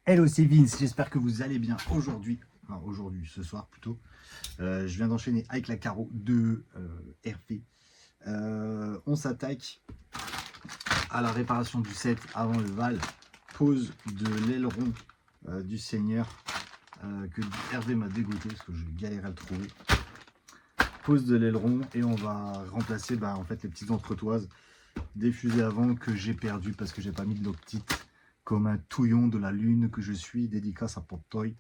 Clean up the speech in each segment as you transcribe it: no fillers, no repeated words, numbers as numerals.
Hello, c'est Vince, j'espère que vous allez bien aujourd'hui, ce soir plutôt. Je viens d'enchaîner avec la carreau de RV. On s'attaque à la réparation du set avant le val, pose de l'aileron du Seigneur que Hervé m'a dégoûté parce que je galérais à le trouver. Pose de l'aileron et on va remplacer en fait les petites entretoises des fusées avant que j'ai perdu parce que j'ai pas mis de l'optique comme un touillon de la lune que je suis, dédicace à Poptoy.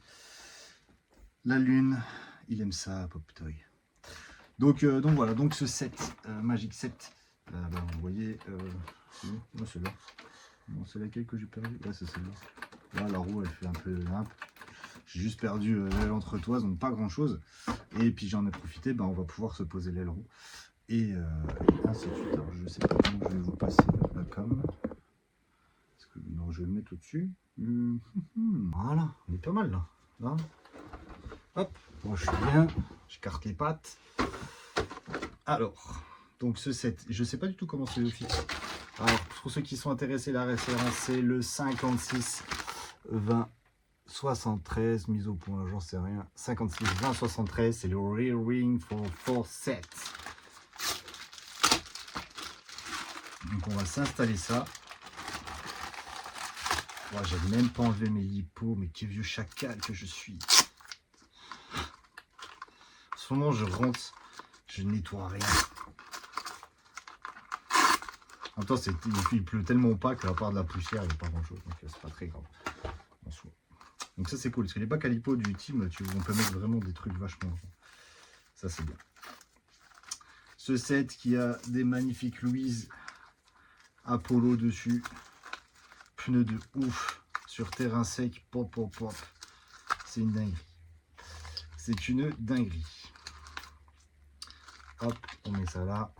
La lune, il aime ça, Poptoy. Donc voilà, donc ce set, Magic Set, vous voyez, moi c'est là. Non, c'est laquelle que j'ai perdu? Là, c'est celle-là. Là, la roue, elle fait un peu limpe. J'ai juste perdu l'entretoise, donc pas grand-chose. Et puis j'en ai profité, on va pouvoir se poser l'aileron. Et ainsi de suite. Alors, je sais pas comment je vais vous passer la com. Non, je vais le mettre au-dessus. Voilà, on est pas mal là. Voilà. Hop, moi je suis bien, j'écarte les pattes. Alors, donc ce set, je sais pas du tout comment c'est fixe. Alors, pour ceux qui sont intéressés, la référence c'est le 56 20 73, mise au point, j'en sais rien. 56 20 73, c'est le Rear Ring for 4 sets. Donc on va s'installer ça. Oh, j'ai même pas enlevé mes lipos, mais quel vieux chacal que je suis. En ce moment, je rentre, je nettoie rien. En même temps, il pleut tellement pas qu'à part de la poussière, il n'y a pas grand chose. Donc, c'est pas très grave. Donc, ça, c'est cool. Parce que les packs à lipo du team, on peut mettre vraiment des trucs vachement. Ça, c'est bien. Ce set qui a des magnifiques Louise Apollo dessus. Pneus de ouf. Sur terrain sec. Pop, pop, pop. C'est une dinguerie. C'est une dinguerie. Hop, on met ça là.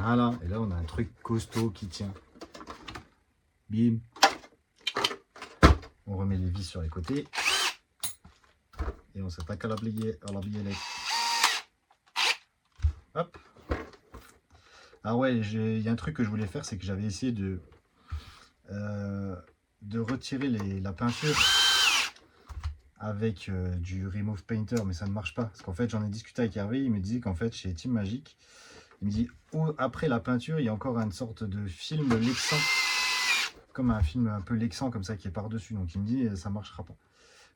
Voilà, et là on a un truc costaud qui tient. Bim. On remet les vis sur les côtés. Et on s'attaque à la biellette. Hop. Ah ouais, il y a un truc que je voulais faire, c'est que j'avais essayé de retirer la peinture avec du Remove Painter, mais ça ne marche pas. Parce qu'en fait, j'en ai discuté avec Hervé, il me disait qu'en fait, chez Team Magic, il me dit, après la peinture, il y a encore une sorte de film lexan, comme un film un peu lexan comme ça qui est par-dessus. Donc il me dit, ça marchera pas.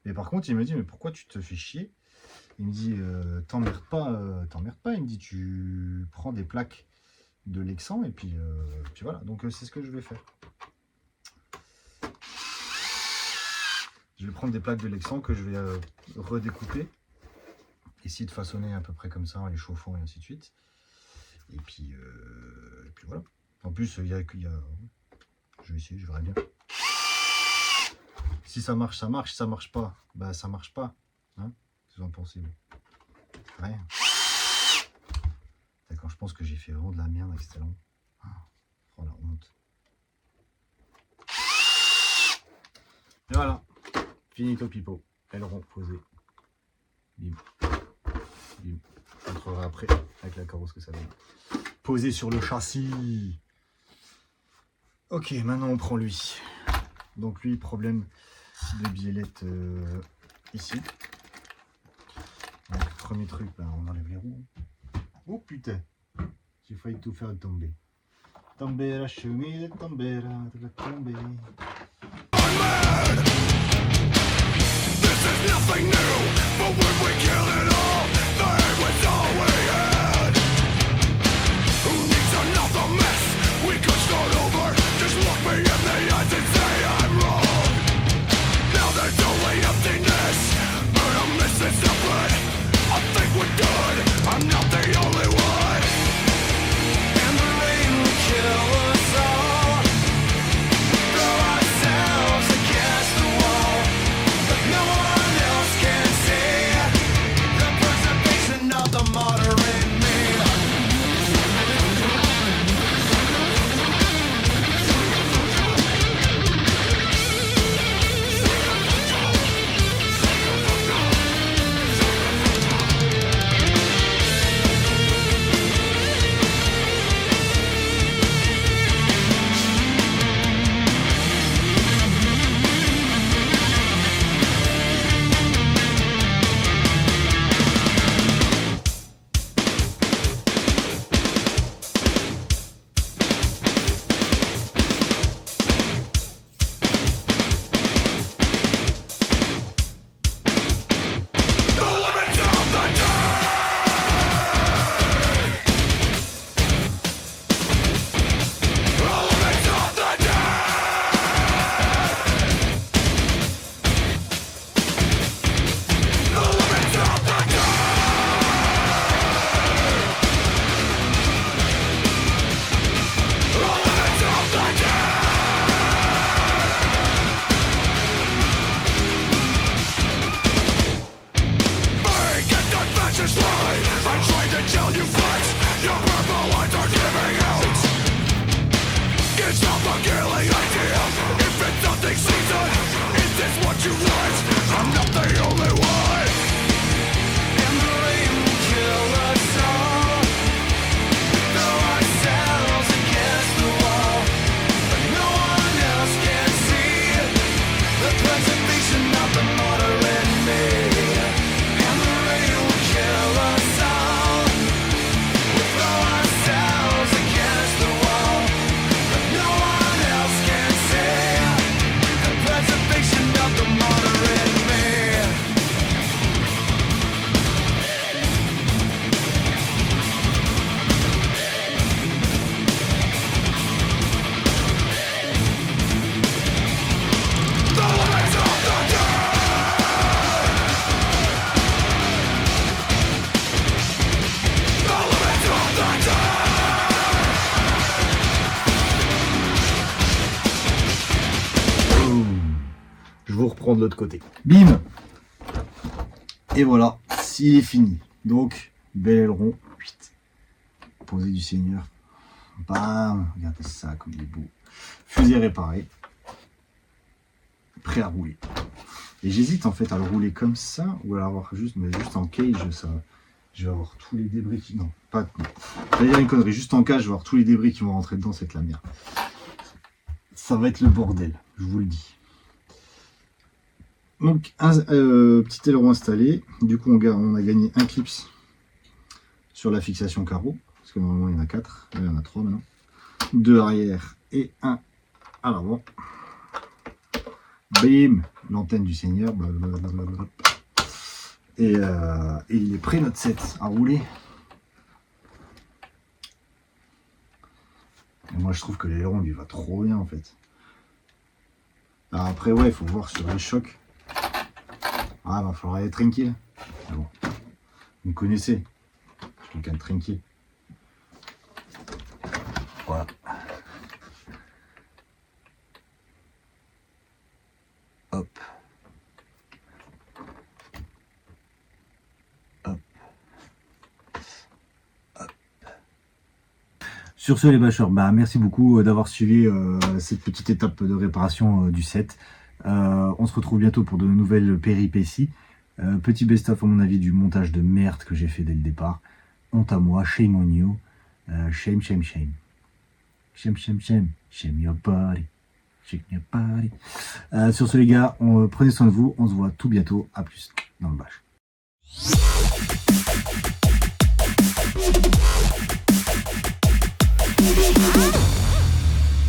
Mais par contre, il me dit, mais pourquoi tu te fais chier? Il me dit, t'emmerdes pas. Il me dit, tu prends des plaques de lexan et puis voilà. Donc c'est ce que je vais faire. Je vais prendre des plaques de lexan que je vais redécouper. Essayer de façonner à peu près comme ça en les chauffant et ainsi de suite. Et puis voilà. En plus, il y a... Je vais essayer, je verrai bien. Si ça marche, ça marche. Si ça marche pas, ça marche pas. Hein? Qu'est-ce que vous en pensez? Rien. D'accord, je pense que j'ai fait vraiment de la merde avec ce talon. Oh la honte. Et voilà. Finito pipo. Aileron posé. Bim. Bim. Je vous montrerai après avec la carrosse que ça donne. Posé sur le châssis. Ok, maintenant on prend lui. Donc lui, problème de biellette ici. Donc premier truc, ben, on enlève les roues. Oh putain, j'ai failli tout faire tomber. Tomber la chemise, tomber la tomber. This is nothing new, but when we kill it all, there was all we had. Who needs another mess? We could start over. Just look me in the eyes and say I'm wrong. Now there's only emptiness, but I'm missing something. I think we're good, I'm not the only one. And the rain will kill us all. Throw ourselves against the wall, but no one else can see the preservation of the martyr in me. Je vous reprends de l'autre côté. Bim. Et voilà, il est fini. Donc, bel aileron. Posé du Seigneur. Bam. Regardez ça, comme il est beau. Fusée réparée. Prêt à rouler. Et j'hésite en fait à le rouler comme ça ou à l'avoir juste en cage. Ça, je vais avoir tous les débris qui... Non, pas... Je vais dire une connerie. Juste en cage, je vais avoir tous les débris qui vont rentrer dedans. C'est la merde. Ça va être le bordel, je vous le dis. Donc, un petit aileron installé. Du coup, on a gagné un clips sur la fixation carreau. Parce que normalement, il y en a 4. Il y en a 3 maintenant. 2 arrière et 1 à l'avant. Bim, l'antenne du Seigneur. Blablabla. Et il est prêt, notre set, à rouler. Et moi, je trouve que l'aileron lui va trop bien, en fait. Alors après, ouais, il faut voir sur les chocs. Ah, va falloir être tranquille. Ah bon. Vous me connaissez. Je suis quelqu'un de tranquille. Voilà. Hop. Hop. Hop. Sur ce, les bâcheurs, merci beaucoup d'avoir suivi cette petite étape de réparation du set. On se retrouve bientôt pour de nouvelles péripéties. Petit best-of à mon avis du montage de merde que j'ai fait dès le départ. Honte à moi, shame on you. Shame, shame, shame. Shame, shame, shame. Shame your body. Shake your body. Sur ce les gars, prenez soin de vous. On se voit tout bientôt. À plus dans le bâche.